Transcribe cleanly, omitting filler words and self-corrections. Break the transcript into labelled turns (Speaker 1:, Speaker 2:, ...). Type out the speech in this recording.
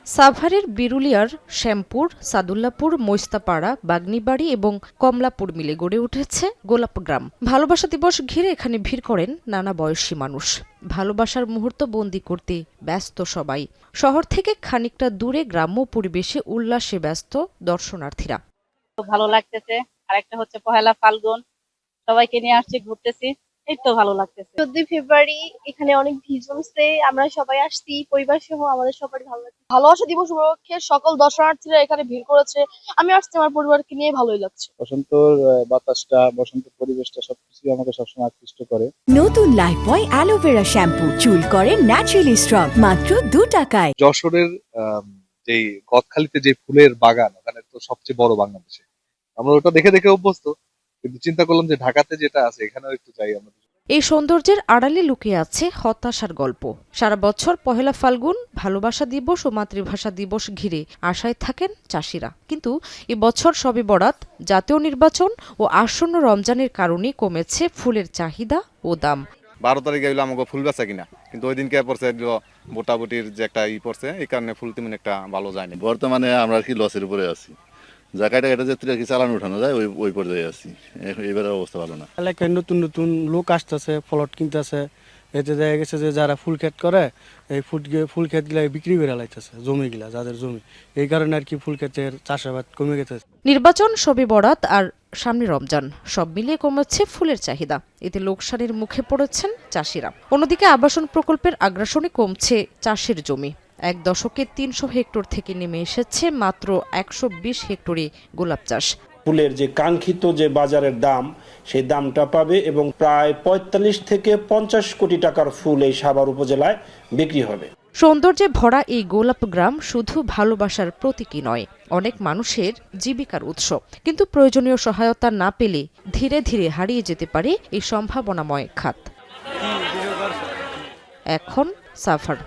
Speaker 1: সাভারের বিরুলিয়ার শ্যামপুর, সাদুল্লাপুর, মৈস্তাপাড়া, বাগনিবাড়ি এবং কমলাপুর মিলে গড়ে উঠেছে গোলাপ গ্রাম। ভালোবাসা দিবস ঘিরে এখানে ভিড় করেন নানা বয়সী মানুষ। ভালোবাসার মুহূর্ত বন্দী করতে ব্যস্ত সবাই। শহর থেকে খানিকটা দূরে গ্রাম্য পরিবেশে উল্লাসে ব্যস্ত দর্শনার্থীরা।
Speaker 2: ভালো লাগতেছে। আর একটা হচ্ছে পহেলা ফাল্গুন, সবাইকে নিয়ে আসছি, ঘুরতেছি, এই তো ভালো লাগতেছে।
Speaker 3: 14 ফেব্রুয়ারি এখানে অনেক ভিড় জমছে, আমরা সবাই আসছি পরিবার সহ, আমাদের সবারই ভালো লাগছে। ভালোবাসা দিবস উপলক্ষে সকল দর্শনার্থীরা এখানে ভিড় করেছে। আমি আসছি আমার পরিবারকে নিয়ে, ভালোই লাগছে।
Speaker 4: বসন্তর বাতাসটা, বসন্তের পরিবেশটা সবকিছু আমাকে সবসময় আকৃষ্ট করে।
Speaker 5: নতুন লাইফবয় অ্যালোভেরা শ্যাম্পু চুল করে ন্যাচারালি স্ট্রং মাত্র 2 টাকায়।
Speaker 6: যশোরের যেই গদখালিতে যে ফুলের বাগান, ওখানে তো সবচেয়ে বড় বাংলাদেশে। আমরা ওটা দেখে দেখে অভ্যস্ত, কিন্তু চিন্তা করলাম যে ঢাকাতে যেটা আছে এখানেও একটু যাই আমরা।
Speaker 1: এই সৌন্দর্যের আড়ালে লুকিয়ে আছে হতাশার গল্প। সারা বছর পহেলা ফাল্গুন, ভালোবাসা দিবস ও মাতৃভাষা দিবস ঘিরে আশায় থাকেন চাষিরা। কিন্তু এবছর শবে বরাত, জাতীয় নির্বাচন ও আসন্ন রমজানের কারণে কমেছে ফুলের চাহিদা ও দাম।
Speaker 7: 12 তারিখে এগুলো আমাকে ফুল বেচা কিনা, কিন্তু ওই দিনকে পড়ছে মোটামুটির যে একটা পড়ছে, এই কারণে ফুল তেমন একটা ভালো যায়নি।
Speaker 8: বর্তমানে আমরা কি লসের উপরে আছি, জায়গাটা এটা যে কি চালান উঠানো যায় ওই পর্যায়ে আছি। এবারের অবস্থা ভালো না।
Speaker 9: এলাকায় নতুন নতুন লোক আসতেছে, ফলট কিনতেছে। এতে দেখা গেছে যে যারা ফুল ক্ষেত করে, এই ফুল ক্ষেত গুলা বিক্রি করে লাইতেছে, জমিগুলা যাদের জমি, এই কারণে আর কি ফুল ক্ষেতের চাষাবাদ কমে গেছে।
Speaker 1: নির্বাচন, শবে বরাত আর সামনে রমজান, সব মিলিয়ে কমেছে ফুলের চাহিদা। এতে লোকসানের মুখে পড়েছেন চাষিরা। অন্যদিকে আবাসন প্রকল্পের আগ্রাসনে কমছে চাষের জমি। 1 দশকে 300 হেক্টর থেকে নেমে এসেছে মাত্র 120 হেক্টরে গোলাপ চাষ।
Speaker 10: ফুলের যে কাঙ্ক্ষিত যে বাজারের দাম, সেই দামটা পাবে এবং প্রায় 45 থেকে 50 কোটি টাকার ফুল এই সাভার উপজেলায় বিক্রি হবে।
Speaker 1: সৌন্দর্যে ভরা এই গোলাপ গ্রাম শুধু ভালোবাসার প্রতীকী নয়, অনেক মানুষের জীবিকার উৎস। কিন্তু প্রয়োজনীয় সহায়তা না পেলে ধীরে ধীরে হারিয়ে যেতে পারে এই সম্ভাবনাময় খাত। এখন সাভার।